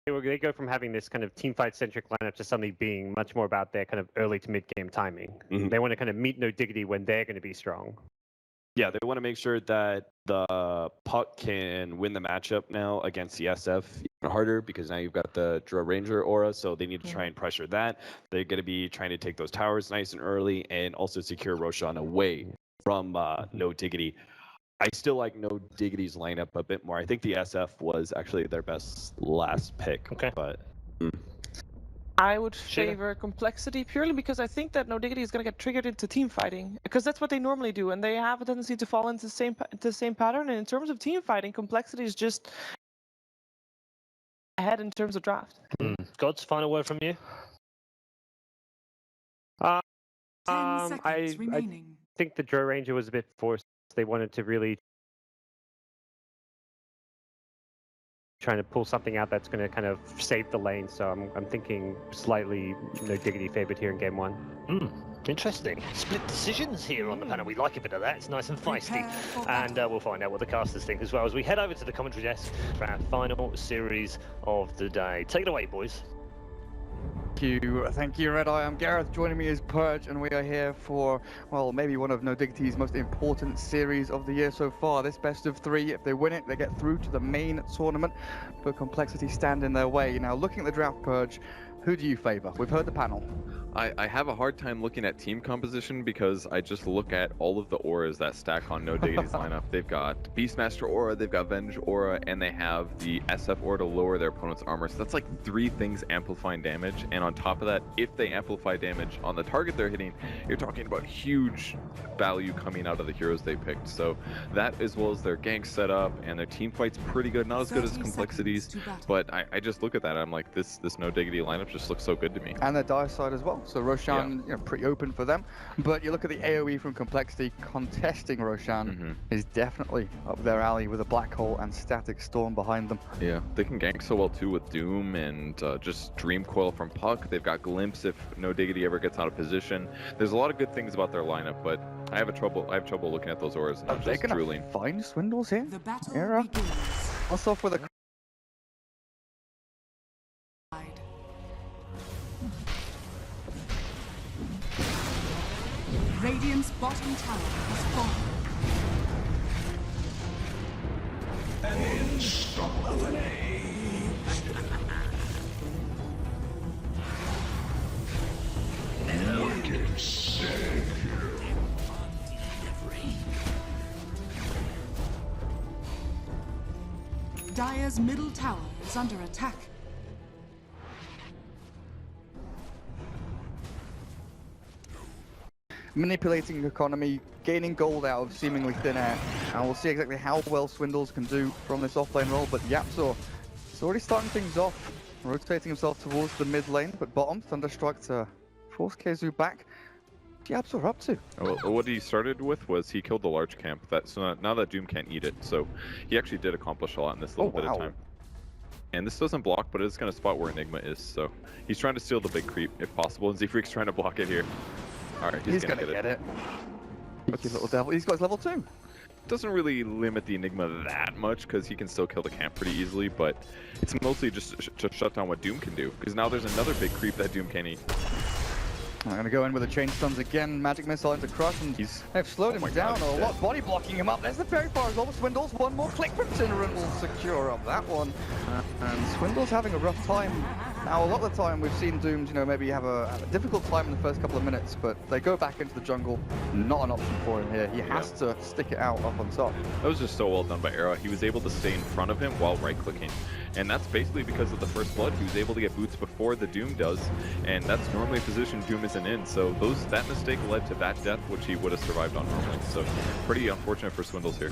they go from having this kind of team fight centric lineup to suddenly being much more about their kind of early to mid game timing. They want to kind of meet No Diggity when they're going to be strong. Yeah, they want to make sure that the Puck can win the matchup now against the SF even harder, because now you've got the Draw Ranger aura, so they need to try and pressure that. They're going to be trying to take those towers nice and early and also secure Roshan away from No Diggity. I still like No Diggity's lineup a bit more. I think the SF was actually their best last pick. Okay. But I would favor complexity purely because I think that No Diggity is going to get triggered into team fighting, because that's what they normally do, and they have a tendency to fall into the same pattern. And in terms of team fighting, complexity is just ahead in terms of draft. God's final word from you? 10 seconds remaining. I think the Draw Ranger was a bit forced. They wanted to really trying to pull something out that's going to kind of save the lane. So I'm thinking slightly No Diggity favored here in game one. Interesting. Split decisions here on the panel. We like a bit of that. It's nice and feisty. And we'll find out what the casters think as well as we head over to the commentary desk for our final series of the day. Take it away, boys. Thank you, Red Eye. I'm Gareth. Joining me is Purge, and we are here for, well, maybe one of No Diggity's most important series of the year so far. This best of three. If they win it, they get through to the main tournament, but complexity stand in their way. Now, looking at the draft, Purge, who do you favor? We've heard the panel. I have a hard time looking at team composition because I just look at all of the auras that stack on No Diggity's lineup. They've got Beastmaster aura, they've got Venge aura, and they have the SF aura to lower their opponent's armor. So that's like 3 things amplifying damage. And on top of that, if they amplify damage on the target they're hitting, you're talking about huge value coming out of the heroes they picked. So that, as well as their gank setup and their team fight's pretty good. Not as good as complexities, but I just look at that and I'm like, this No Diggity lineup just looks so good to me. And their dire side as well. So Roshan, pretty open for them. But you look at the AoE from Complexity, contesting Roshan is definitely up their alley with a Black Hole and Static Storm behind them. Yeah, they can gank so well too with Doom and just Dream Coil from Puck. They've got Glimpse if No Diggity ever gets out of position. There's a lot of good things about their lineup, but I have trouble looking at those auras and Are they gonna find Swindles here? The battle Era. begins. Let's off with a Radiant's bottom tower has fallen. An install of an age. Wicked Savior. Dire's middle tower is under attack. manipulating the economy, gaining gold out of seemingly thin air. And we'll see exactly how well Swindles can do from this offlane role, but Yapzor is already starting things off, rotating himself towards the mid lane, but bottom, Thunderstruck to force Khezu back. What's Yapzor up to? Well, what he started with was he killed the large camp. So now that Doom can't eat it, so he actually did accomplish a lot in this little bit of time. And this doesn't block, but it's going to spot where Enigma is, so he's trying to steal the big creep if possible, and Z-Freak's trying to block it here. Alright, he's going to get it. Cheeky little devil. He's got his level 2. Doesn't really limit the Enigma that much, because he can still kill the camp pretty easily, but it's mostly just to shut down what Doom can do, because now there's another big creep that Doom can't eat. I'm going to go in with a Chain Stuns again, Magic Missile into Crush, and they've slowed him down a lot, body blocking him up. There's the Fairy Fire as well with Swindles. One more click from Cinnamon will secure up that one. And Swindles having a rough time. Now, a lot of the time we've seen Dooms, you know, maybe have a difficult time in the first couple of minutes, but they go back into the jungle. Not an option for him here. He has to stick it out up on top. That was just so well done by Era. He was able to stay in front of him while right-clicking. And that's basically because of the first blood. He was able to get boots before the Doom does, and that's normally a position Doom isn't in. So that mistake led to that death, which he would have survived on normally. So pretty unfortunate for Swindles here.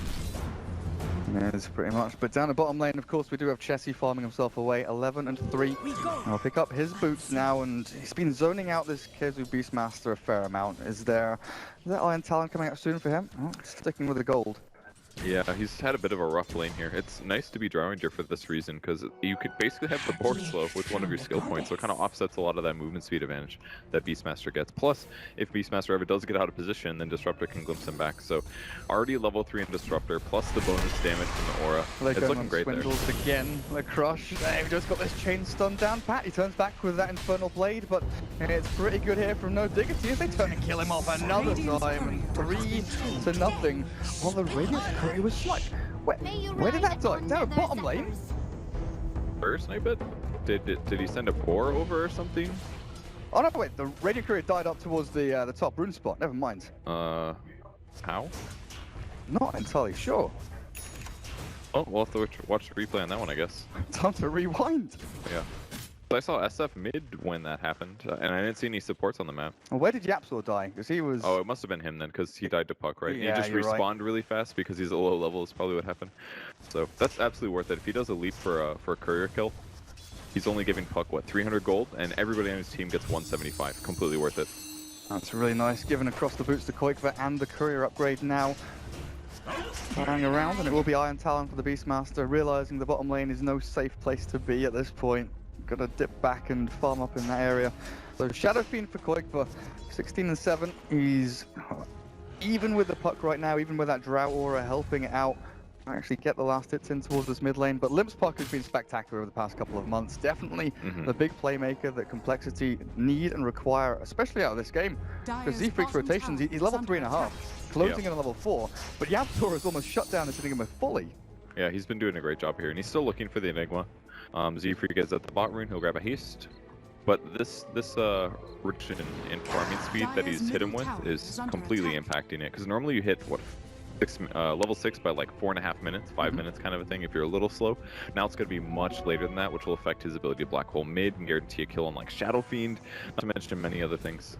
It is pretty much. But down the bottom lane, of course, we do have Chessie farming himself away, 11 and 3. I'll pick up his boots now, and he's been zoning out this Khezu Beastmaster a fair amount. Is there Iron Talon coming out soon for him? Oh, sticking with the gold. Yeah, he's had a bit of a rough lane here. It's nice to be Drow Ranger for this reason, because you could basically have the board slow with one of your skill points, so it kind of offsets a lot of that movement speed advantage that Beastmaster gets. Plus, if Beastmaster ever does get out of position, then Disruptor can glimpse him back. So, already level 3 in Disruptor, plus the bonus damage from the aura. It's looking great there. Swindles again, the crush. They've just got this chain stun down pat. He turns back with that Infernal Blade, but it's pretty good here from No Diggity as they turn and kill him off another time. 3-0. Well, the Radiant Courier was like, where did that die? Down at bottom lane? Where snipe it? Did he send a boar over or something? Oh no, wait, the Radiant Courier died up towards the top rune spot. Never mind. How? Not entirely sure. Oh, we'll have to watch the replay on that one, I guess. Time to rewind. Yeah. I saw SF mid when that happened, and I didn't see any supports on the map. Well, where did Yapsor die? Because he was... Oh, it must have been him then, because he died to Puck, right? Yeah, he just you're respawned really fast because he's a low level is probably what happened. So that's absolutely worth it. If he does a leap for a courier kill, he's only giving Puck, what, 300 gold? And everybody on his team gets 175. Completely worth it. That's really nice. Given across the boots to Koikva and the courier upgrade now. Flying around, and it will be Iron Talon for the Beastmaster, realizing the bottom lane is no safe place to be at this point. Gonna dip back and farm up in that area. So Shadow Fiend for Koikva, 16-7. He's even with the Puck right now, even with that Drought Aura helping it out. Actually get the last hits in towards this mid lane, but Limp's Puck has been spectacular over the past couple of months. Definitely the big playmaker that CompLexit need and require, especially out of this game. Because Z-Freak's rotations, he's level 3.5, floating in a level 4, but Yapsor has almost shut down this Enigma fully. Yeah, he's been doing a great job here, and he's still looking for the Enigma. Z-Freak gets at the bot rune, he'll grab a haste. But this reduction in farming speed that he's hit him with is completely impacting it. Because normally you hit, what, level 6 by like 4.5 minutes, 5 minutes kind of a thing if you're a little slow. Now it's going to be much later than that, which will affect his ability to black hole mid and guarantee a kill on like Shadow Fiend, not to mention many other things.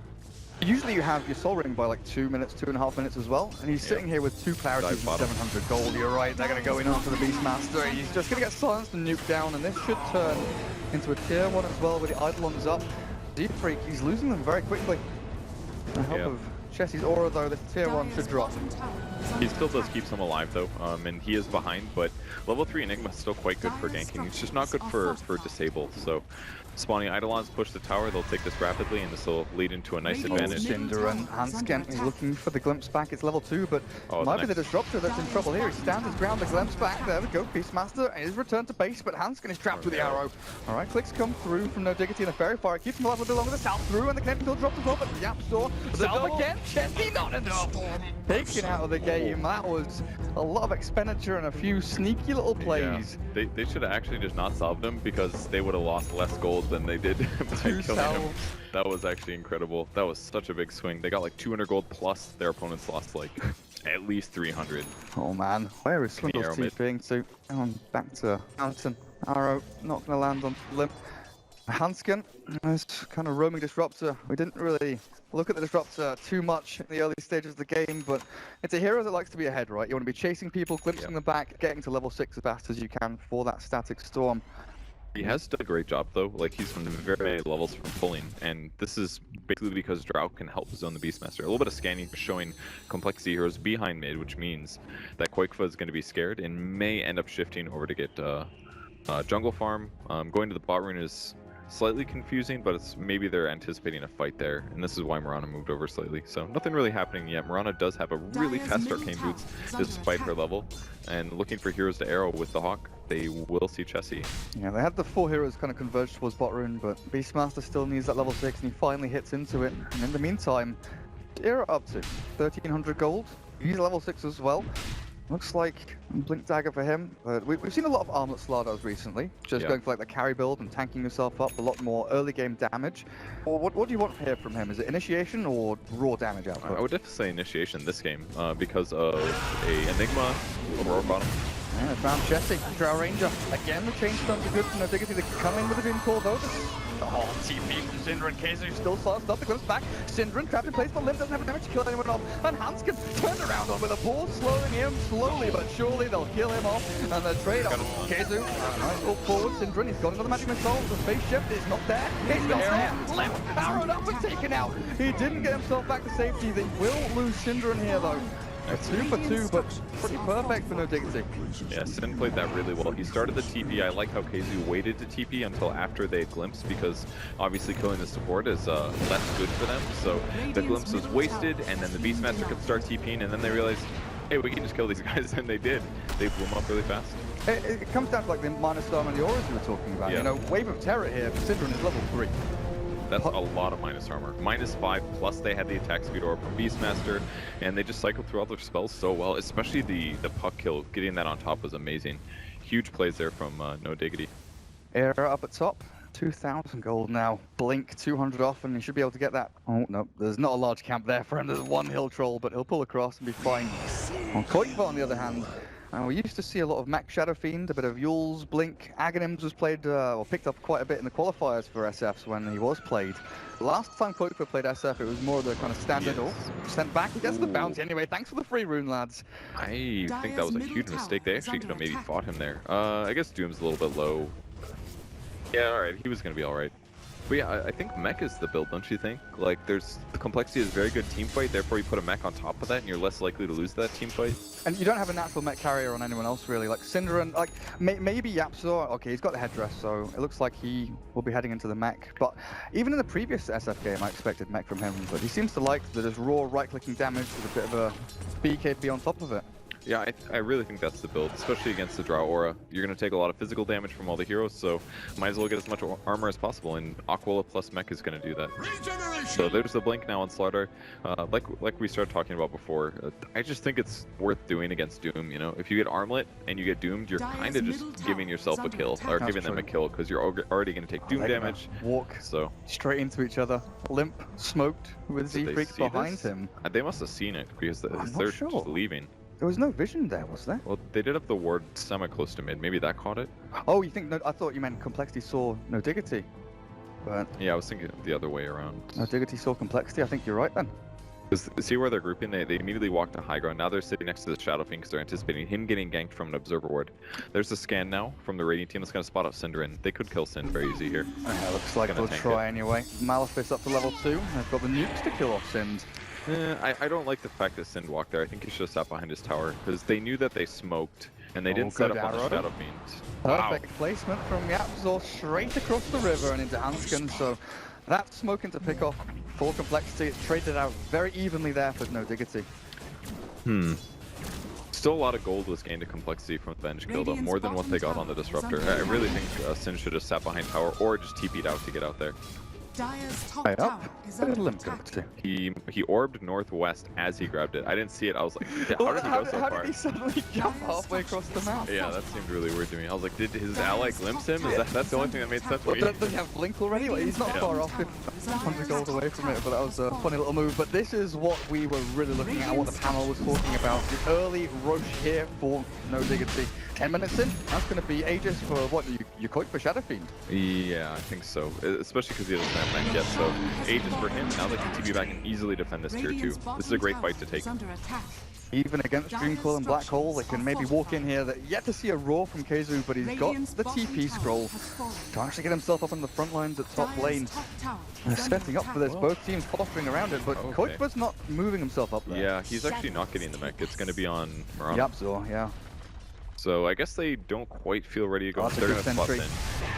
Usually you have your Soul Ring by like 2 minutes, 2.5 minutes as well, and he's sitting here with 2 clarities and 700 gold. You're right, they're going to go in after the Beastmaster. He's just going to get silenced and nuked down, and this should turn into a tier 1 as well with the Eidolons up. Z-Freak, he's losing them very quickly. The help of Chessie's Aura though, this tier 1 should drop. He still does keep some alive though, and he is behind, but level 3 Enigma is still quite good for ganking. It's just not good for disable, so spawning Eidolons push the tower, they'll take this rapidly, and this will lead into a nice advantage. Cinder and Hansken is looking for the glimpse back. It's level 2, but might be the Disruptor that's in trouble here. He stands his ground, the glimpse back. There we go. Beastmaster is returned to base, but Hansken is trapped with the arrow. All right, clicks come through from No Diggity and the Fairy Fire. Keeps him alive a little longer. The South through, and the Connecting Bill drops as well, but Yapsor, the double again. Chessie, not enough. Taken out of the game. That was a lot of expenditure and a few sneaky little plays. Yeah. They should have actually just not solved him because they would have lost less gold than they did by killing him. That was actually incredible. That was such a big swing. They got like 200 gold plus their opponents lost like at least 300. Oh man, where is Swindle's TPing to? Back to Mountain. Arrow not going to land on Limp. Hansken is kind of roaming Disruptor. We didn't really look at the Disruptor too much in the early stages of the game, but it's a hero that likes to be ahead, right? You want to be chasing people, glimpsing them back, getting to level 6 as fast as you can for that static storm. He has done a great job though, like he's from very many levels from pulling, and this is basically because Drought can help zone the Beastmaster. A little bit of scanning showing CompLexit heroes behind mid, which means that Koikva is going to be scared and may end up shifting over to get jungle farm. Going to the bot rune is slightly confusing, but it's maybe they're anticipating a fight there, and this is why Mirana moved over slightly. So nothing really happening yet. Mirana does have a really fast arcane boots despite her level, and looking for heroes to arrow with the Hawk. They will see Chessie. Yeah, they had the 4 heroes kind of converge towards bot rune, but Beastmaster still needs that level 6, and he finally hits into it. And in the meantime, Era up to 1300 gold. He's level 6 as well. Looks like Blink Dagger for him. We've seen a lot of Armlet Slados recently, just going for like the carry build and tanking yourself up, a lot more early game damage. Or what do you want here from him? Is it initiation or raw damage output? I would definitely say initiation this game because of a Enigma, Aurora bottom. Yeah, found Chessie, Drow Ranger. Again, the chain stuns are good from No Diggity. They come in with a Dream Call though. Oh, TP from Syndra and Kaiser still silenced up. The glimpse back. Syndra trapped in place, but Limp doesn't have damage to kill anyone off. And Hansken turned around on with a ball, slowing him slowly, but surely they'll kill him off. And the trade off. Kaiser, nice ball forward. Syndra, he's got another magic missile. The space shift is not there. He's not there. Limp arrowed up and taken out. He didn't get himself back to safety. They will lose Syndra in here though. A 2 for 2, but pretty perfect for No Diggity. Yeah, Sin played that really well. He started the TP. I like how KZU waited to TP until after they had glimpse, because obviously killing the support is less good for them. So the glimpse was wasted, and then the Beastmaster could start TPing, and then they realized, hey, we can just kill these guys, and they did. They blew them up really fast. It comes down to like the minus armor and the auras we were talking about. Yeah. You know, Wave of Terror here for Syndrome is level 3. That's a lot of minus armor. -5, plus they had the attack speed orb from Beastmaster, and they just cycled through all their spells so well, especially the puck kill. Getting that on top was amazing. Huge plays there from No Diggity. Era up at top. 2,000 gold now. Blink 200 off, and he should be able to get that. Oh, no, there's not a large camp there for him. There's one hill troll, but he'll pull across and be fine. On Koikva, on the other hand, we used to see a lot of Mac Shadow Fiend, a bit of Yule's, Blink. Aghanims was played, or picked up quite a bit in the qualifiers for SFs when he was played. Last time Koikva played SF, it was more of the kind of standard, sent back. He gets the bounty anyway. Thanks for the free rune, lads. I think that was a huge mistake. They actually could have maybe fought him there. I guess Doom's a little bit low. Yeah, alright, he was going to be alright. But yeah, I think mech is the build, don't you think? Like, the complexity is very good team fight, therefore you put a mech on top of that and you're less likely to lose that team fight. And you don't have a natural mech carrier on anyone else, really. Like, Synderen, like, maybe Yapzor, okay, he's got the headdress, so it looks like he will be heading into the mech. But even in the previous SF game, I expected mech from him, but he seems to like the just raw right-clicking damage with a bit of a BKB on top of it. Yeah, I really think that's the build, especially against the Drow Aura. You're going to take a lot of physical damage from all the heroes, so might as well get as much armor as possible, and Aquila plus mech is going to do that. So there's the blink now on Slardar. Like we started talking about before, I just think it's worth doing against Doom, you know? If you get Armlet and you get Doomed, you're kind of just giving yourself a kill, or giving them a kill, because you're already going to take Doom damage. Walk so straight into each other. Limp, smoked, with Z-Freaks behind him. They must have seen it, because they're just leaving. There was no vision there, was there? Well, they did have the ward semi-close to mid. Maybe that caught it? Oh, you think... No, I thought you meant Complexity saw No Diggity. But... Yeah, I was thinking the other way around. No Diggity saw Complexity. I think you're right then. See where they're grouping? They immediately walk to high ground. Now they're sitting next to the Shadow Fiend because they're anticipating him getting ganked from an Observer ward. There's the scan now from the Radiant team that's going to spot up Synderen. They could kill Synd very easy here. Looks like they'll try anyway. Malefice up to level 2. They've got the nukes to kill off Synd. I don't like the fact that Synd walked there. I think he should have sat behind his tower, because they knew that they smoked, and they didn't set up on the Shadow Fiend. Perfect placement from Yapzor straight across the river and into Hansken, so that smoking to pick off for Complexity. It's traded out very evenly there for No Diggity. Still a lot of gold was gained to Complexity from the Venge kill, though, more than what they got on the Disruptor. I really think Synd should have sat behind tower, or just TP'd out to get out there. Dire's top tower is under attack. He orbed northwest as he grabbed it. I didn't see it. I was like, how did he go so far? How did he suddenly jump halfway across the map? Yeah, that seemed really weird to me. I was like, did his ally glimpse him? That's the only thing that made sense to me. Does he have Blink already? Like, he's not far off, 100 gold away from it, but that was a funny little move. But this is what we were really looking at, what the panel was talking about. The early rush here for No Diggity. 10 minutes in, that's going to be ages for what, you coin for Shadow Fiend? Yeah, I think so. Especially because he doesn't have mech yet, so ages for him. Now they can TP back and easily defend this tier 2. This is a great fight to take. Even against Dreamcoil and Black Hole, they can maybe walk in here. Yet to see a roar from KZU, but he's got the TP scroll to actually get himself up on the front lines at top lane. They're setting up for this, both teams posturing around it, but Koikva's not moving himself up there. Yeah, he's actually not getting the mech. It's going to be on Mirana. Yapzor, yeah. So I guess they don't quite feel ready to go. They're going to spot in.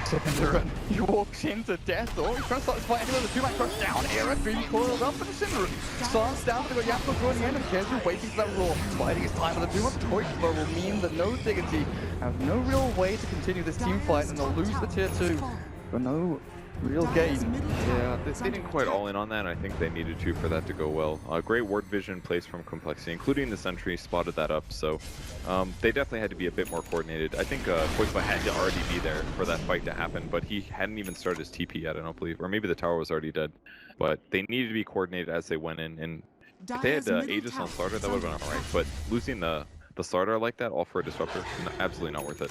Synderen, he walks into death. Oh, he's trying to start this fight anyway. The 2-man crush down here. Dream coiled up, and Synderen starts down. They've got Yapzor joining in, and KZU waiting for that roar. Biding his time, but the 2-man Koikva will mean that No Diggity have no real way to continue this team fight, and they'll lose the tier 2 for no real gain. Yeah, they didn't quite all in on that. I think they needed to for that to go well. Great ward vision plays from Complexity, including the sentry spotted that up. So they definitely had to be a bit more coordinated. I think Koikva had to already be there for that fight to happen, but he hadn't even started his TP yet, I don't believe. Or maybe the tower was already dead. But they needed to be coordinated as they went in. And if they had Aegis on Slardar, that would have been alright. But losing the Slardar like that, all for a Disruptor, absolutely not worth it.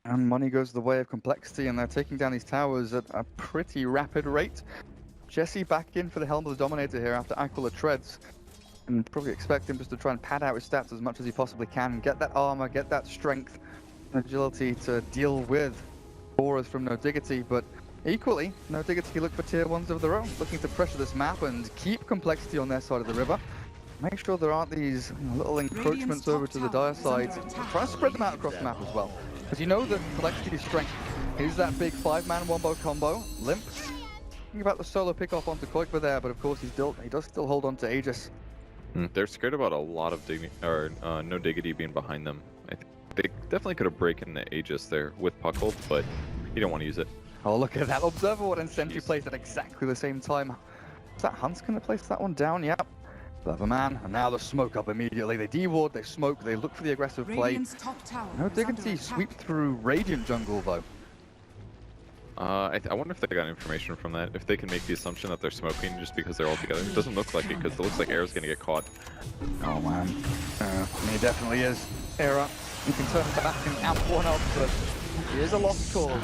And money goes the way of Complexity, and they're taking down these towers at a pretty rapid rate. Jesse back in for the Helm of the Dominator here after Aquila treads. And probably expect him just to try and pad out his stats as much as he possibly can. Get that armor, get that strength and agility to deal with auras from No Diggity. But equally, No Diggity look for tier 1s of their own, looking to pressure this map and keep Complexity on their side of the river. make sure there aren't these little encroachments over to the dire sides. Try to spread them out across the map as well. Because you know that Complexity's strength is that big 5-man wombo combo. Limp. Thinking about the solo pick off onto Koikba there, but of course he does still hold on to Aegis. They're scared about a lot of no Diggity being behind them. I think they definitely could have broken the Aegis there with puck hold, but you don't want to use it. Oh, look at that Observer Ward and Sentry placed at exactly the same time. Is that Hunt's going to place that one down? Yep. Clever man. And now the smoke up immediately. They de-ward, they smoke, they look for the aggressive play. No Diggity sweep through Radiant jungle though. I wonder if they got information from that. If they can make the assumption that they're smoking just because they're all together. It doesn't look like it because it looks like Era's going to get caught. Oh man. He definitely is. Era. You can turn back and amp one up, but he is a lost cause.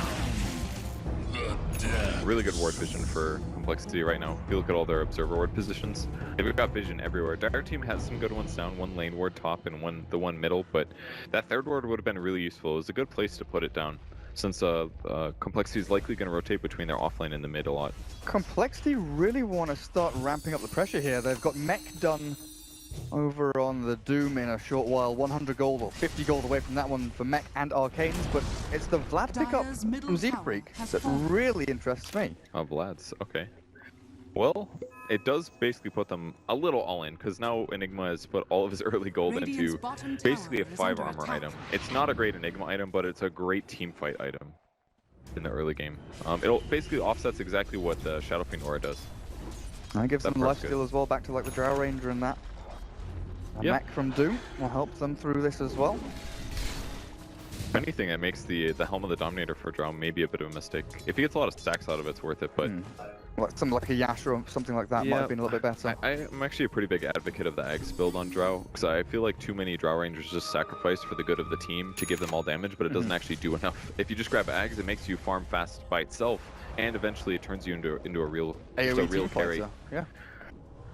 Really good ward vision for Complexity right now. If you look at all their observer ward positions, they've got vision everywhere. Dire team has some good ones down, one lane ward top and the one middle, but that third ward would have been really useful. It was a good place to put it down, since Complexity is likely going to rotate between their offlane and the mid a lot. Complexity really want to start ramping up the pressure here. They've got mech done over on the Doom in a short while, 100 gold or 50 gold away from that one for mech and arcanes, but it's the Vlad pickup from Z-Freak that really interests me. Oh, Vlad's, okay. Well, it does basically put them a little all in, because now Enigma has put all of his early gold into basically a 5 armor item. It's not a great Enigma item, but it's a great team fight item in the early game. It'll basically offsets exactly what the Shadowfiend Aura does. And it gives them lifesteal as well, back to like the Drow Ranger and that. Mech from Doom will help them through this as well. If anything, it makes the Helm of the Dominator for Drow maybe a bit of a mistake. If he gets a lot of stacks out of it, it's worth it, but... Something like a Yasha or something like that might have been a little bit better. I'm actually a pretty big advocate of the Axe build on Drow, because I feel like too many Drow Rangers just sacrifice for the good of the team to give them all damage, but it doesn't actually do enough. If you just grab Axe, it makes you farm fast by itself, and eventually it turns you into a real carry. Yeah.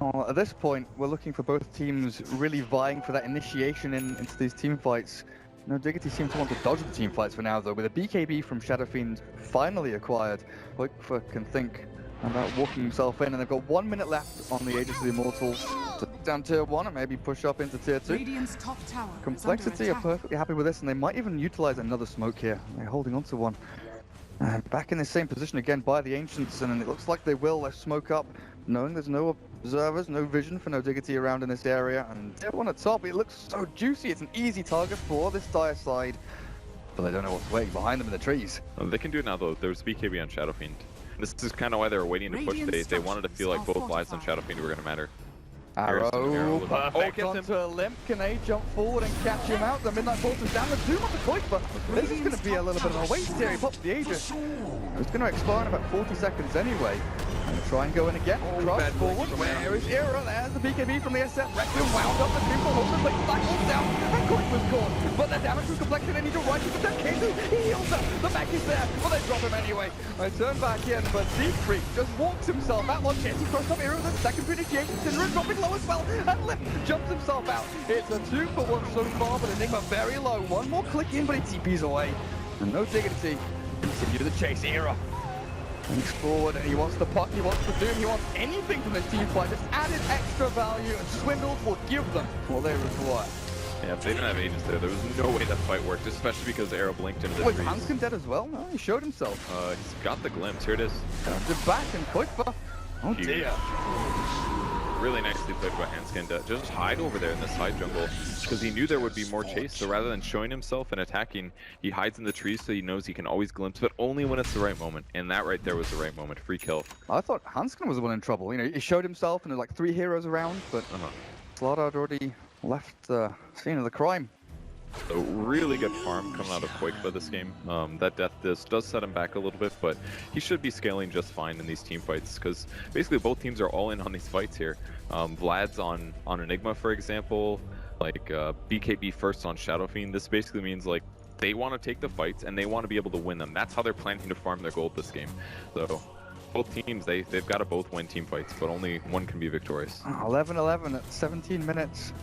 Well, at this point, we're looking for both teams really vying for that initiation into these team fights. No Diggity seems to want to dodge the team fights for now, though. With a BKB from Shadowfiend finally acquired, Koikba can think about walking himself in, and they've got 1 minute left on the Aegis of the Immortals to down tier 1 and maybe push up into tier 2. Complexity are perfectly happy with this, and they might even utilize another smoke here. They're holding on to one. Back in the same position again by the Ancients, and it looks like they will. They smoke up, knowing there's no observers, no vision for no Diggity around in this area, and everyone at top, it looks so juicy. It's an easy target for this dire side, but they don't know what's waiting behind them in the trees. They can do it now though. There's BKB on Shadowfiend. This is kind of why they were waiting to push. They wanted to feel like both lives on Shadowfiend were going to matter. Arrow, perfect onto Limp. Can they jump forward and catch him out? The Midnight Portal's down, the Doom on the Koikba. This is going to be a little bit of a waste here. He pops the Aegis. It's going to expire in about 40 seconds anyway. And try and go in again. Cross forward. Where is Era? There's the BKB from the SF. Requiem wound up the Doom for Holden. Like the back down. And Koikba's caught. But the damage was complex and they need to right into that K2. He heals up. The back is there. But they drop him anyway. They turn back in, but Z-Freak just walks himself out. One chance he crossed up Era with a second initiation. Syndra dropping low as well. And Limp jumps himself out. It's a 2-for-1 so far, but Enigma very low. One more click in, but he TP's away. And no Diggity. Continue the chase. Era moves forward, and he wants the puck, he wants the Doom, he wants anything from this team fight. Just added extra value, and Swindles will give them what they require. Yeah, if they didn't have Aegis there was no way that fight worked, especially because Era blinked into the trees. Was Hanskin dead as well? No, he showed himself. He's got the glimpse. Here it is. Turns it back, and Koikba. Oh dear. Really nicely played by Hanskin to just hide over there in the side jungle, because he knew there would be more chase, so rather than showing himself and attacking, he hides in the trees so he knows he can always glimpse, but only when it's the right moment, and that right there was the right moment. Free kill. I thought Hanskin was the one in trouble. You know, he showed himself and there were like 3 heroes around, but Slaughter had already left the scene of the crime. So really good farm coming out of Koikba this game. That death does set him back a little bit, but he should be scaling just fine in these team fights, because basically both teams are all in on these fights here. Vlad's on Enigma, for example, like BKB first on Shadowfiend. This basically means like they want to take the fights and they want to be able to win them. That's how they're planning to farm their gold this game. So both teams, they've got to both win team fights, but only one can be victorious. 11-11 at 17 minutes.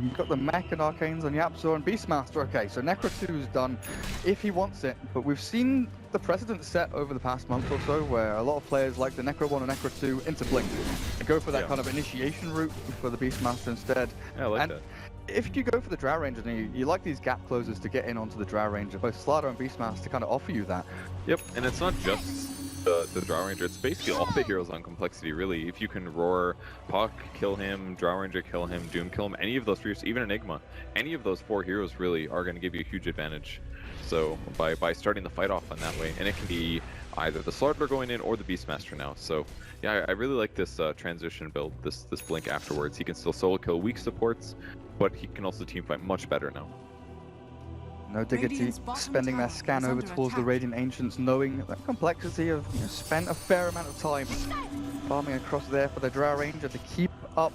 You've got the Mech and Arcanes on Yapzor and Beastmaster. Okay, so Necro 2's done if he wants it, but we've seen the precedent set over the past month or so where a lot of players like the Necro 1 and Necro 2 into Blink and go for that kind of initiation route for the Beastmaster instead. Yeah, I like that. If you go for the Drow Ranger, and you like these gap closers to get in onto the Drow Ranger, both Slider and Beastmaster kind of offer you that. Yep, and it's not just the Drow Ranger, it's basically all the heroes on Complexity, really. If you can Roar, Puck, kill him, Drow Ranger, kill him, Doom, kill him, any of those heroes, even Enigma, any of those 4 heroes really are going to give you a huge advantage. So by starting the fight off on that way, and it can be either the Slider going in or the Beastmaster now. So yeah, I really like this transition build, this Blink afterwards. He can still solo kill weak supports, but he can also team fight much better now. No Diggity spending their scan over towards the Radiant Ancients, knowing that Complexity have spent a fair amount of time farming across there for the Drow Ranger to keep up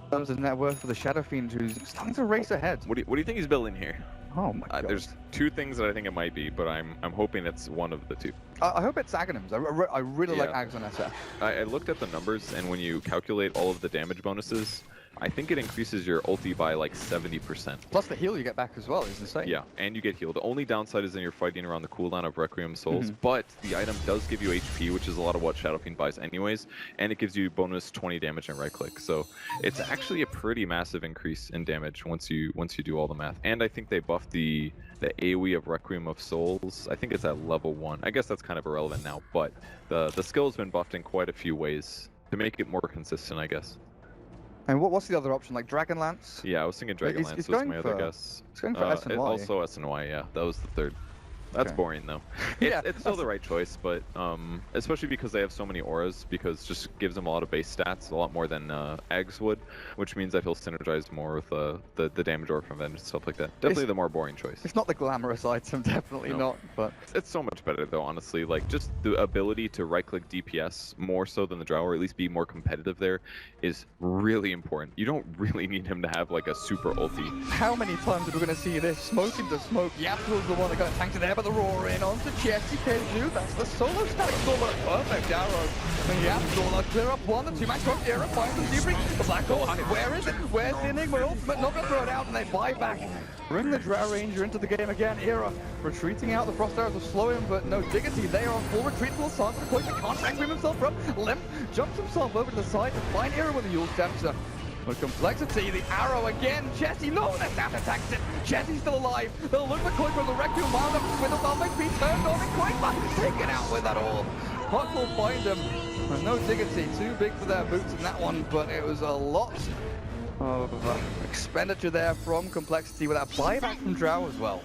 in terms of net worth for the Shadow Fiend, who's starting to race ahead. What do you think he's building here? Oh my god. There's 2 things that I think it might be, but I'm hoping it's one of the 2. I hope it's Aghanims. I really like Aghs on SF. I looked at the numbers, and when you calculate all of the damage bonuses, I think it increases your ulti by like 70%. Plus the heal you get back as well is insane. Yeah, and you get healed. The only downside is when you're fighting around the cooldown of Requiem Souls, but the item does give you HP, which is a lot of what Shadow Fiend buys anyways, and it gives you bonus 20 damage and right click. So it's actually a pretty massive increase in damage once you do all the math. And I think they buffed the AoE of Requiem of Souls. I think it's at level 1. I guess that's kind of irrelevant now, but the skill has been buffed in quite a few ways to make it more consistent, I guess. And what's the other option, like Dragonlance? Yeah, I was thinking Dragonlance was my other guess. It's going for S and Y. Also S and Y, yeah. That was the third. That's boring though. It's still the right choice, but especially because they have so many auras, because just gives them a lot of base stats, a lot more than Eggs would, which means that he'll synergize more with the damage aura from Venge and stuff like that. Definitely the more boring choice. It's not the glamorous item, definitely not, but it's so much better though, honestly. Like just the ability to right-click DPS more so than the Drow, or at least be more competitive there, is really important. You don't really need him to have like a super ulti. How many times are we going to see this? Smoke into smoke. Yapzor's the one that got tanked there, but the roar in onto Chesty Keju. That's the solo static solo. Perfect arrow. And Yapzor clear up one, the 2-man cross era finds the Zebra. The Black Hole. Where is it? Where's the Enigma ultimate? Not going to throw it out, and they buy back. Bring the Drow Ranger into the game again. Era retreating out. The Frost Arrows will slow him, but no Diggity. They are on full retreat to Lassance. The point he can't requiem himself from. Limp jumps himself over to the side to find Era with the Yule Scepter. With Complexity, the arrow again. Chesty, no, the staff attacks it. Chesty's still alive. They'll look for Kuiper, the Requiem wound up with the Valmek be turned on, and Kuiper taken out with that all. Puck will find him. And no Diggity, too big for their boots in that one, but it was a lot of expenditure there from Complexity with that buyback from Drow as well.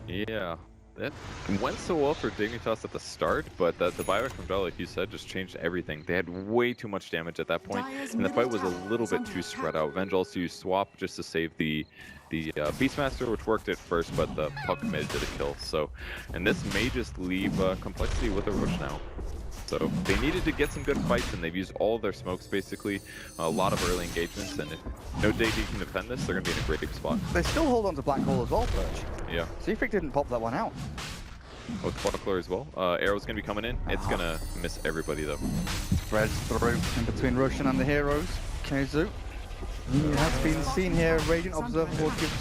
Yeah. It went so well for Dignitas at the start, but the buyback from Drow, like you said, just changed everything. They had way too much damage at that point, and the fight was a little bit too spread out. Venge also used Swap just to save the Beastmaster, which worked at first, but the Puck mid did a kill. So, and this may just leave Complexity with a rush now. So they needed to get some good fights, and they've used all their smokes basically, a lot of early engagements, and if no Diggity can defend this, they're going to be in a great spot. They still hold on to Black Hole as well, Perch. Yeah. Seafric didn't pop that one out. With Buckler as well. Arrow's going to be coming in. It's going to miss everybody though. Spreads through in between Roshan and the heroes. Kezu. He has been seen here. Radiant Observer Board gives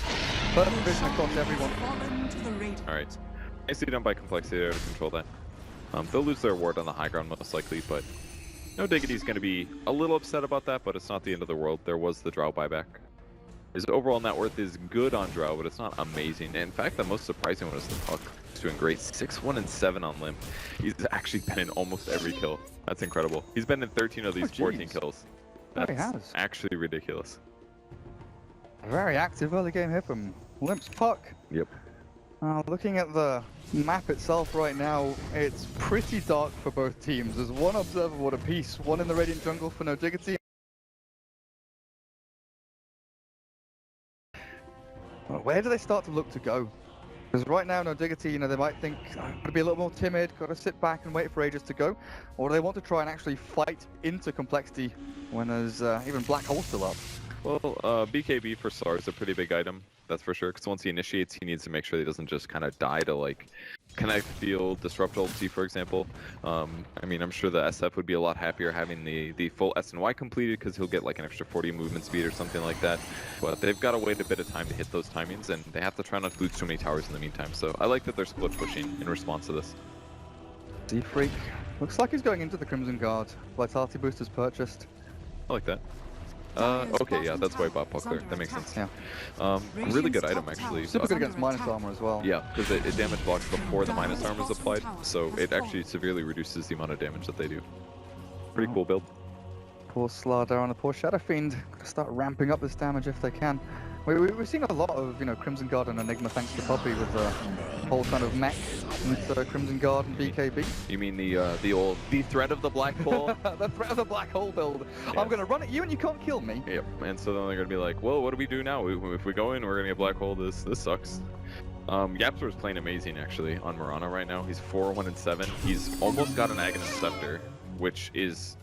perfect vision across everyone. Alright. Nicely done by Complexity there to control that. They'll lose their ward on the high ground most likely, but no Diggity's going to be a little upset about that, but it's not the end of the world. There was the Drow buyback. His overall net worth is good on Drow, but it's not amazing. And in fact, the most surprising one is the Puck. He's doing great. 6, 1, and 7 on Limp. He's actually been in almost every kill. That's incredible. He's been in 13 of these 14 kills. That's actually ridiculous. A very active early game here from Limp's Puck. Yep. Looking at the map itself right now, it's pretty dark for both teams. There's one Observer Ward apiece, one in the Radiant Jungle for no Diggity. Where do they start to look to go? Because right now, no Diggity, they might think, gotta be a little more timid, gotta sit back and wait for Aegis to go. Or do they want to try and actually fight into Complexity when there's even Black Hole still up? Well, BKB for SAR is a pretty big item, that's for sure, because once he initiates, he needs to make sure he doesn't just kind of die to, like, connect field, disrupt ulti, for example. I mean, I'm sure the SF would be a lot happier having the full S and Y completed because he'll get like an extra 40 movement speed or something like that. But they've got to wait a bit of time to hit those timings, and they have to try not to lose too many towers in the meantime. So I like that they're split pushing in response to this. Z-Freak looks like he's going into the Crimson Guard. Vitality boost is purchased. I like that. Okay, yeah, that's why I bought Puckler. That makes sense. Yeah. Really good item, actually. Super good against minus armor as well. Yeah, because it damage blocks before the minus armor is applied, so it actually severely reduces the amount of damage that they do. Pretty cool build. Poor Slardar and the poor Shadow Fiend. Gotta start ramping up this damage if they can. We've seen a lot of, Crimson Guard and Enigma thanks to Puppy with the whole kind of mech with Crimson Guard and BKB. You mean the threat of the black hole? The threat of the black hole build. Yeah. I'm gonna run at you and you can't kill me. Yep. And so then they're gonna be like, well, what do we do now? If we go in, we're gonna get black hole. This sucks. Yapzor is playing amazing actually on Mirana right now. He's 4-1-7. He's almost got an Aghanim Scepter, which is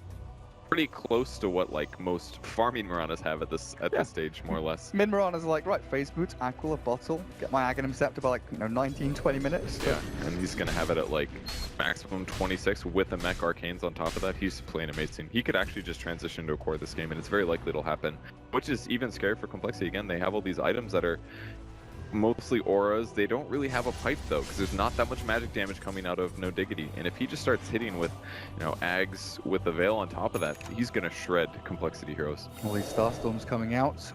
pretty close to what like most farming Miranas have at this stage, more or less. Mid Mirana's like, right, phase boots, Aquila, bottle, get my Aghanim Scepter by like 19-20 minutes. Yeah, and he's gonna have it at like maximum 26 with a mech arcanes on top of that. He's playing amazing. He could actually just transition to a core this game, and it's very likely it'll happen, which is even scary for Complexity. Again, they have all these items that are mostly auras. They don't really have a pipe though, because there's not that much magic damage coming out of No Diggity. And if he just starts hitting with, Ags with the Veil on top of that, he's gonna shred Complexity heroes. All these Starstorms coming out.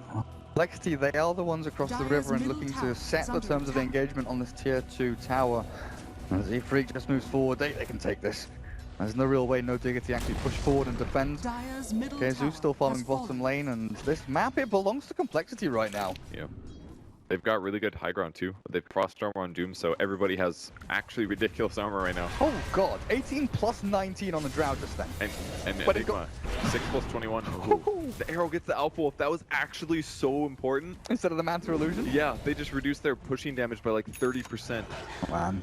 Complexity, they are the ones across the river and looking to set the terms of the engagement on this tier 2 tower. As Z-Freak just moves forward, they can take this. There's no real way No Diggity actually push forward and defend. Okay, Zeus still farming bottom lane, and this map, it belongs to Complexity right now. Yeah. They've got really good high ground too. They've frost armor on Doom, so everybody has actually ridiculous armor right now. Oh god, 18 plus 19 on the Drow just then. And Enigma, 6 plus 21. Ooh. The arrow gets the Alpha Wolf. That was actually so important. Instead of the Manta Illusion? Yeah, they just reduced their pushing damage by like 30%. Oh, man.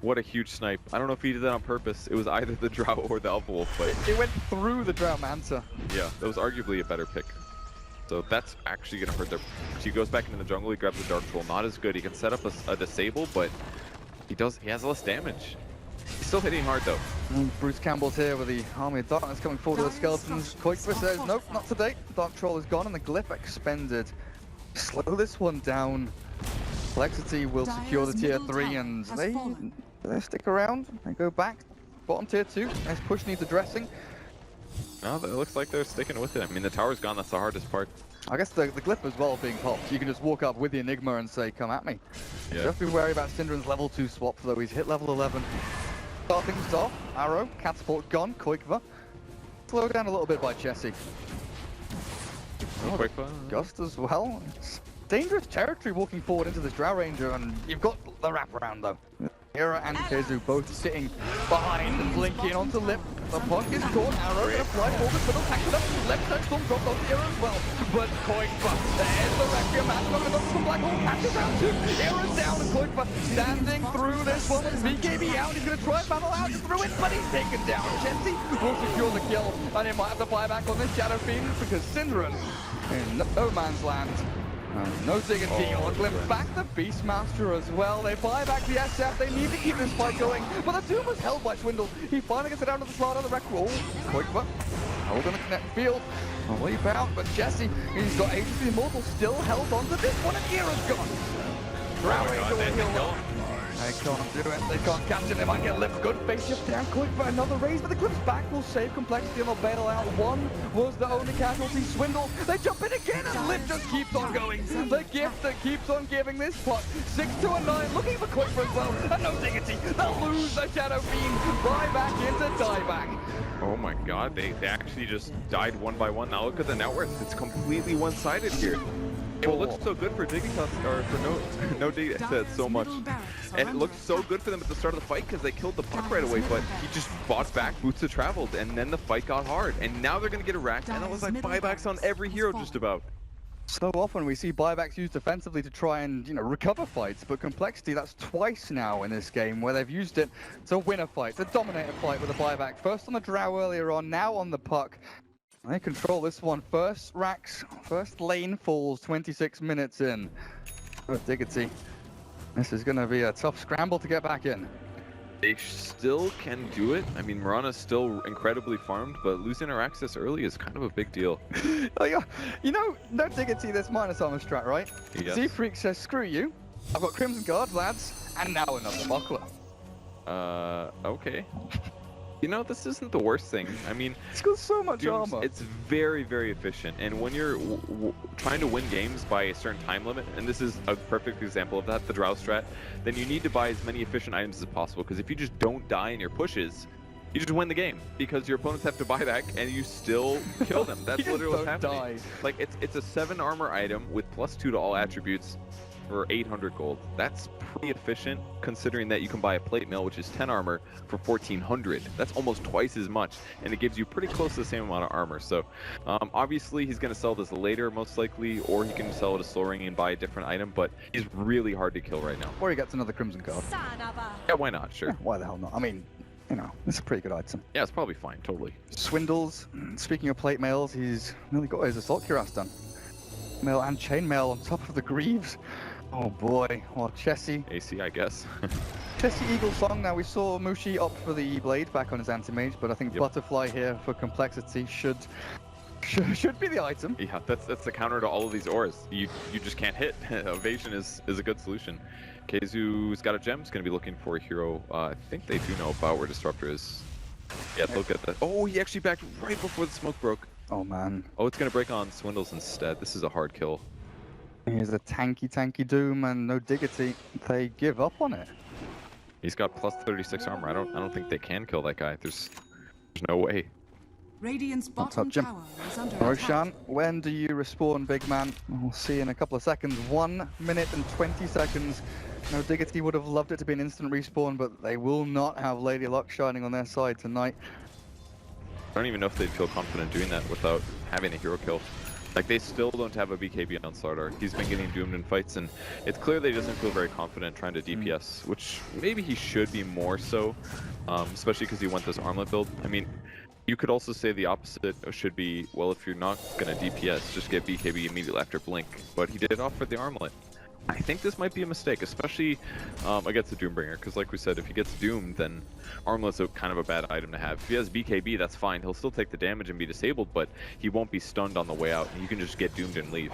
What a huge snipe. I don't know if he did that on purpose. It was either the Drow or the Alpha Wolf, but it went through the Drow Manta. Yeah, that was arguably a better pick. So that's actually going to hurt their... He goes back into the jungle, he grabs the Dark Troll. Not as good. He can set up a disable, but he has less damage. He's still hitting hard though. Bruce Campbell's here with the Army of Darkness coming forward to the Skeletons. Koikva says, nope, not today. Dark Troll is gone and the Glyph expended. Slow this one down. Complexity will secure the tier 3 and they stick around. They go back. Bottom tier 2. Nice push needs addressing. No, it looks like they're sticking with it. I mean, the tower's gone. That's the hardest part. I guess the Glyph as well being popped. You can just walk up with the Enigma and say, come at me. Yeah. Just be wary about Syndran's level 2 swap, though. He's hit level 11. Start things off. Arrow. Catapult gone. Koikva. Slow down a little bit by Chessie. Oh, Gust as well. It's dangerous territory walking forward into this Drow Ranger, and you've got the wraparound, though. Hera and Kezu both sitting behind and blinking onto Lip. The puck is caught. Arrow gonna fly forward, but he'll tackle up. Left side storm dropped onto Hera as well. But Koikva, there's the Requiem match. Coming up from Black Hole, catches round 2. Hera's down, and Koikva standing through this one with BKB out. He's gonna try and battle out through it, but he's taken down. Chessie will secure the kill, and he might have to buy back on this Shadow Fiend because Syndran in no man's land. No Diggity on Glyph, back the Beastmaster as well. They buy back the SF, they need to keep this fight going. But the Doom was held by Swindle. He finally gets it down to the slot on the wreck roll. Koikva, holding the connect field. Away bound, but Jesse, he's got Agency Immortal still held onto this one, and Hera's gone. They can't do it, they can't catch him, they might get Lip. Good face shift down, Koikva, another raise, but the Glyph's back will save Complexity and they'll bail out. One was the only casualty, Swindle. They jump in again and Lip just keeps on going. The gift that keeps on giving this pot. 6-9, looking for Koikva as well, and no Diggity. They'll lose the Shadow Fiend. Buy back into dieback. Oh my god, they actually just died one by one. Now look at the net worth. It's completely one-sided here. It looks so good for Diggity, or for no Diggity. I said so much. And it looked so good for them at the start of the fight because they killed the puck right away, but he just fought back, Boots have traveled, and then the fight got hard. And now they're going to get a rack, and it was like buybacks on every hero just about. So often we see buybacks used defensively to try and, recover fights, but Complexity, that's twice now in this game where they've used it to win a fight, to dominate a fight with a buyback. First on the Drow earlier on, now on the puck. They control this one. First racks, first lane falls 26 minutes in. Oh, Diggity. This is going to be a tough scramble to get back in. They still can do it. I mean, Mirana's still incredibly farmed, but losing her access early is kind of a big deal. Oh, yeah. You know, no Diggity this minus armor strat, right? Yes. Z-Freak says, screw you. I've got Crimson Guard, lads, and now another buckler. Okay. You know, this isn't the worst thing. I mean, It's got so much armor. it's very, very efficient. And when you're trying to win games by a certain time limit, and this is a perfect example of that, the Drow strat, then you need to buy as many efficient items as possible. Because if you just don't die in your pushes, you just win the game. Because your opponents have to buy back, and you still kill them. That's You literally what's don't happening. die. Like, it's a 7 armor item with +2 to all attributes for 800 gold. That's pretty efficient considering that you can buy a plate mail, which is 10 armor, for 1400. That's almost twice as much, and it gives you pretty close to the same amount of armor. So obviously he's going to sell this later most likely, or he can sell it a slow ring and buy a different item, but he's really hard to kill right now. Or he gets another Crimson Guard. Yeah, why not? Sure. Yeah, why the hell not? I mean, you know, it's a pretty good item. Yeah, it's probably fine, totally. Swindles. Speaking of plate mails, he's nearly got his assault cuirass done. Mail and chain mail on top of the greaves. Oh boy. Well, Chessie. AC, I guess. Chessie Eagle Song. Now we saw Mushi opt for the E-Blade back on his anti-mage, but I think Butterfly here for complexity should be the item. Yeah, that's the counter to all of these auras. You just can't hit. Evasion is a good solution. Keizu's got a gem. He's going to be looking for a hero. I think they do know about where Disruptor is. Yeah, they'll get that. Oh, he actually backed right before the smoke broke. Oh man. Oh, it's going to break on Swindles instead. This is a hard kill. Here's a tanky Doom and no Diggity. They give up on it. He's got +36 armor. I don't think they can kill that guy. There's no way. Radiant's bottom touch him. tower is under Roshan, attack. when do you respawn, big man? We'll see in a couple of seconds. 1 minute and 20 seconds. No Diggity would have loved it to be an instant respawn, but they will not have Lady Luck shining on their side tonight. I don't even know if they'd feel confident doing that without having a hero kill. Like, they still don't have a BKB on Slardar. He's been getting doomed in fights, and it's clear that he doesn't feel very confident trying to DPS, which maybe he should be more so, especially because he went this armlet build. I mean, you could also say the opposite should be, well, if you're not going to DPS, just get BKB immediately after Blink, but he did opt for the armlet. I think this might be a mistake, especially against the Doombringer, because like we said, if he gets doomed, then Armlet's kind of a bad item to have. If he has BKB, that's fine. He'll still take the damage and be disabled, but he won't be stunned on the way out, and you can just get doomed and leave.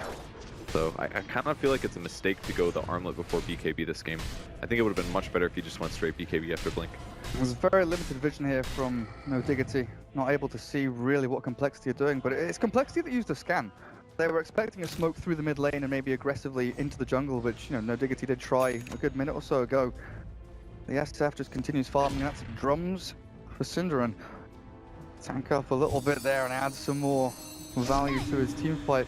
So I kind of feel like it's a mistake to go the Armlet before BKB this game. I think it would have been much better if he just went straight BKB after Blink. There's very limited vision here from No Diggity. Not able to see really what Complexity are doing, but it's Complexity that used the scan. They were expecting a smoke through the mid lane and maybe aggressively into the jungle, which, you know, No Diggity did try a good minute or so ago. The SF just continues farming. That's drums for Cinderin. Tank up a little bit there and add some more value to his team fight.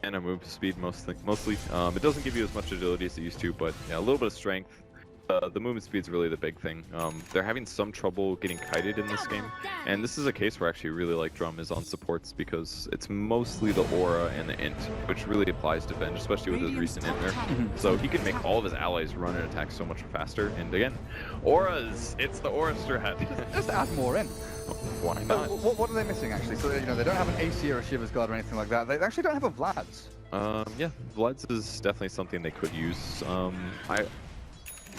And a move speed mostly. It doesn't give you as much agility as it used to, but yeah, a little bit of strength. The movement speed's really the big thing. They're having some trouble getting kited in this game, and this is a case where I actually really like Drum is on supports because it's mostly the aura and the int, which really applies to Venge, especially with his recent int nerf. So he can make all of his allies run and attack so much faster. And again, auras, it's the aura strat. Just add more in. Why not? What are they missing actually? So, you know, they don't have an AC or a Shiva's Guard or anything like that. They actually don't have a Vlad's. Yeah, Vlad's is definitely something they could use.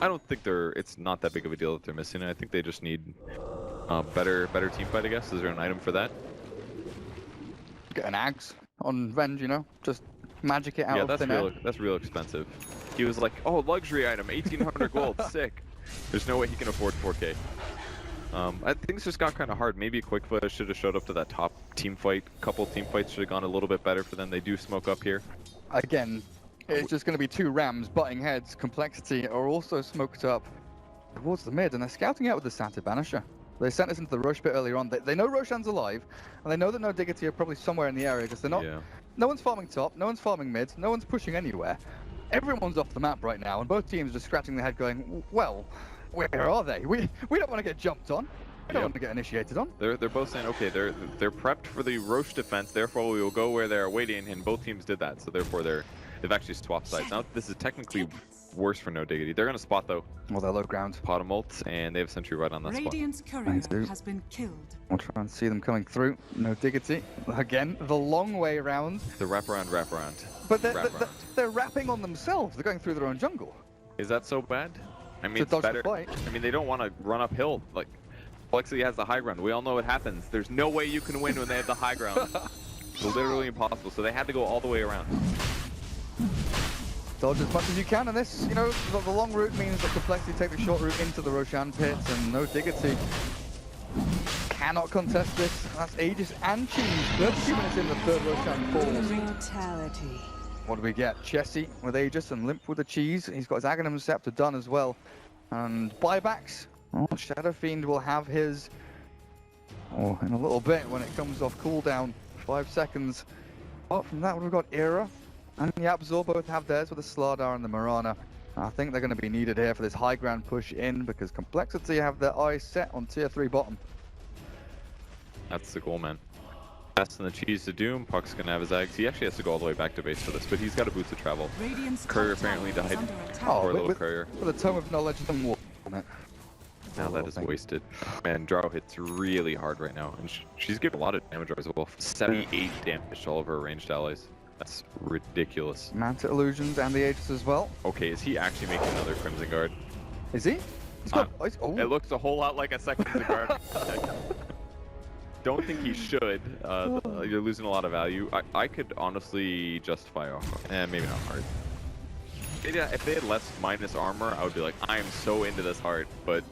I don't think it's not that big of a deal that they're missing it. I think they just need better team fight, I guess. Is there an item for that? Get an Axe on Venge, you know? Just magic it out of thin air. That's real expensive. He was like, oh, luxury item, 1800 gold, sick. There's no way he can afford 4K. I think it's just got kind of hard. Maybe Quickfoot should have showed up to that top team fight. Couple team fights should have gone a little bit better for them. They do smoke up here. Again, it's just going to be two Rams butting heads. Complexity are also smoked up towards the mid, and they're scouting out with the Santa Banisher. They sent us into the Roche pit earlier on. They know Roshan's alive, and they know that No Diggity are probably somewhere in the area because they're not. Yeah. No one's farming top, no one's farming mid, no one's pushing anywhere. Everyone's off the map right now, and both teams are just scratching their head, going, "Well, where are they? We don't want to get jumped on. We don't want to get initiated on." They're both saying, okay, they're prepped for the Roche defense, therefore we will go where they're waiting, and both teams did that, so therefore they've actually swapped sides. Now this is technically worse for No Diggity. They're gonna spot though. Well, they're low ground. Pot of ult, and they have Sentry right on that Radiant's spot. courier has been killed. We'll try and see them coming through. No Diggity. Again, the long way around. The wraparound. But they're wrapping on themselves. They're going through their own jungle. Is that so bad? I mean, to it's dodge better. the fight. I mean, they don't want to run uphill. Like, CompLexit has the high ground. We all know what happens. There's no way you can win when they have the high ground. It's literally impossible. So they had to go all the way around. Dodge as much as you can, and this, you know, the long route means that CompLexit take the short route into the Roshan pits, and no Diggity cannot contest this. That's Aegis and Cheese. 32 minutes in, the third Roshan falls. Brutality. What do we get? Chessie with Aegis and Limp with the Cheese. He's got his Aghanim Scepter done as well. And buybacks. Oh, Shadow Fiend will have his in a little bit when it comes off cooldown. 5 seconds. Apart from that, we've got Era and the Absorb both have theirs with the Slardar and the Mirana. I think they're going to be needed here for this high ground push in because CompLexit have their eyes set on tier 3 bottom. That's the goal, man. Best in the Cheese to Doom. Puck's going to have his eggs. He actually has to go all the way back to base for this, but he's got a boost of travel. Courier apparently died. Poor little Courier. With a Tome of Knowledge and War on it. Now that is wasted. Man, Drow hits really hard right now, and she's getting a lot of damage as well. 78 damage to all of her ranged allies. That's ridiculous. Manta Illusions and the Aegis as well. Okay, is he actually making another Crimson Guard? Is he? He's got, It looks a whole lot like a second Crimson Guard. Don't think he should. You're losing a lot of value. I could honestly justify off. Maybe not hard. If they had less minus armor, I would be like, I am so into this hard, but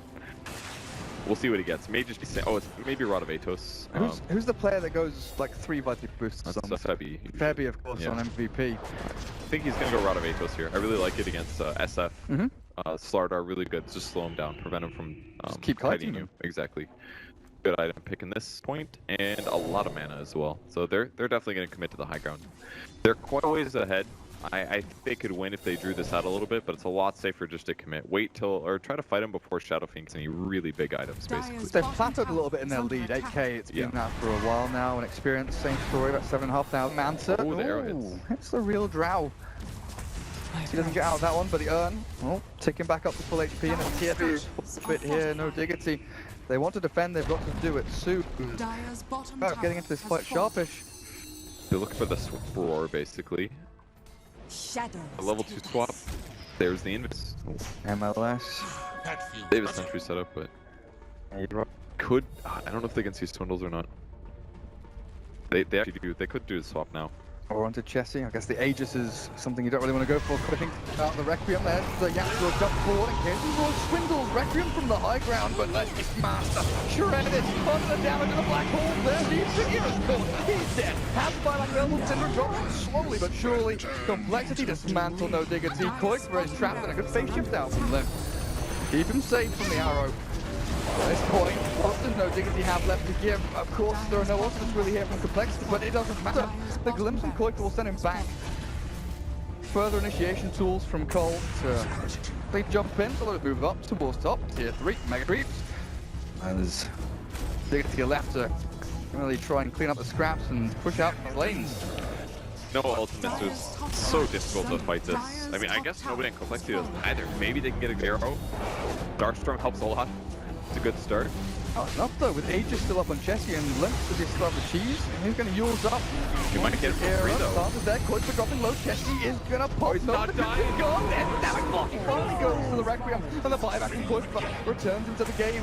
we'll see what he gets. May just be saying, it's maybe Rod of Atos. Who's the player that goes like 3 Vitality boosts? That's Febby. Febby, of course, on MVP. I think he's gonna go Rod of Atos here. I really like it against SF. Slardar, really good. Just slow him down, prevent him from just keep kiting you. Exactly. Good item picking this point, and a lot of mana as well. So they're definitely gonna commit to the high ground. They're quite a ways ahead. I think they could win if they drew this out a little bit, but it's a lot safer just to commit. Wait till, or try to fight him before Shadow Fiend gets any really big items, basically. They've plateaued a little bit in their lead. 8k, it's been that for a while now, and experience, same story, about 7,500. Manta, the arrow hits. Hits the real Drow. He doesn't get out of that one, but the Urn, ticking back up to full HP, and a tier 2 bit here, no Diggity. They want to defend, they've got to do it soon. Getting into this fight sharpish. They're looking for the roar, basically. A level 2 swap. There's the Invis. MLS. They have a sentry setup, but could I don't know if they can see Swindles or not. They actually do. They could do a swap now. Or onto Chessie. I guess the Aegis is something you don't really want to go for. I think the Requiem there. The Yaks will jump forward in case he rolls Swindles. Requiem from the high ground, but let's just master. Shredded under the damage of the black hole. There he is. Hero's caught. He's dead. Has the buyback level. Cinder drops slowly but surely. CompLexit dismantle, no Diggity. Koikver is trapped and a good face shift out from them. Keep him safe from the arrow. At this point, what does no Diggity have left to give? Of course, there are no ultimates really here from CompLexit, but it doesn't matter. The glimpse from Koikver will send him back. Further initiation tools from Cole to they jump in, so let's move up towards top. Tier 3, Mega Creeps. As Diggity left to really try and clean up the scraps and push out the lanes. No ultimates, was so difficult to fight this. I mean, I guess nobody in CompLexit does either. Maybe they can get a arrow. Darkstorm helps a lot. It's a good start. Oh, enough though, with Aegis still up on Chessie and Limp to just start the Cheese, and he's going to use up. You might get it for free though. Starts there, Koikver dropping low, Chessie is going to pop. He's not dying. He's gone, and damage blocking finally goes to the Requiem, and the buyback from Koikver returns into the game.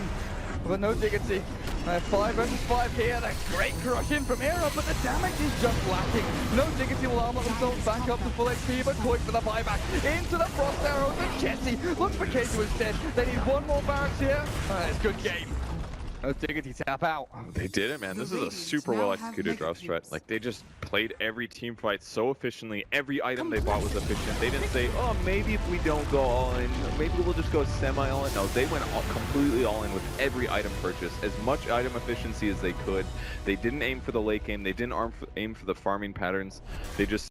But no Diggity. 5 versus 5 here, that's great crush in from Era, but the damage is just lacking. No Diggity will armor themselves back up to full HP, but Koikver the buyback into the frost arrows, and Chessie looks for Kato instead. They need one more barracks here. It's a good game. No Diggity tap out. They did it, man. This is a super well executed draw strat. Like, they just played every team fight so efficiently. Every item they bought was efficient. They didn't say, oh, maybe if we don't go all in, maybe we'll just go semi all in. No, they went completely all in with every item purchase. As much item efficiency as they could. They didn't aim for the late game. They didn't aim for the farming patterns. They just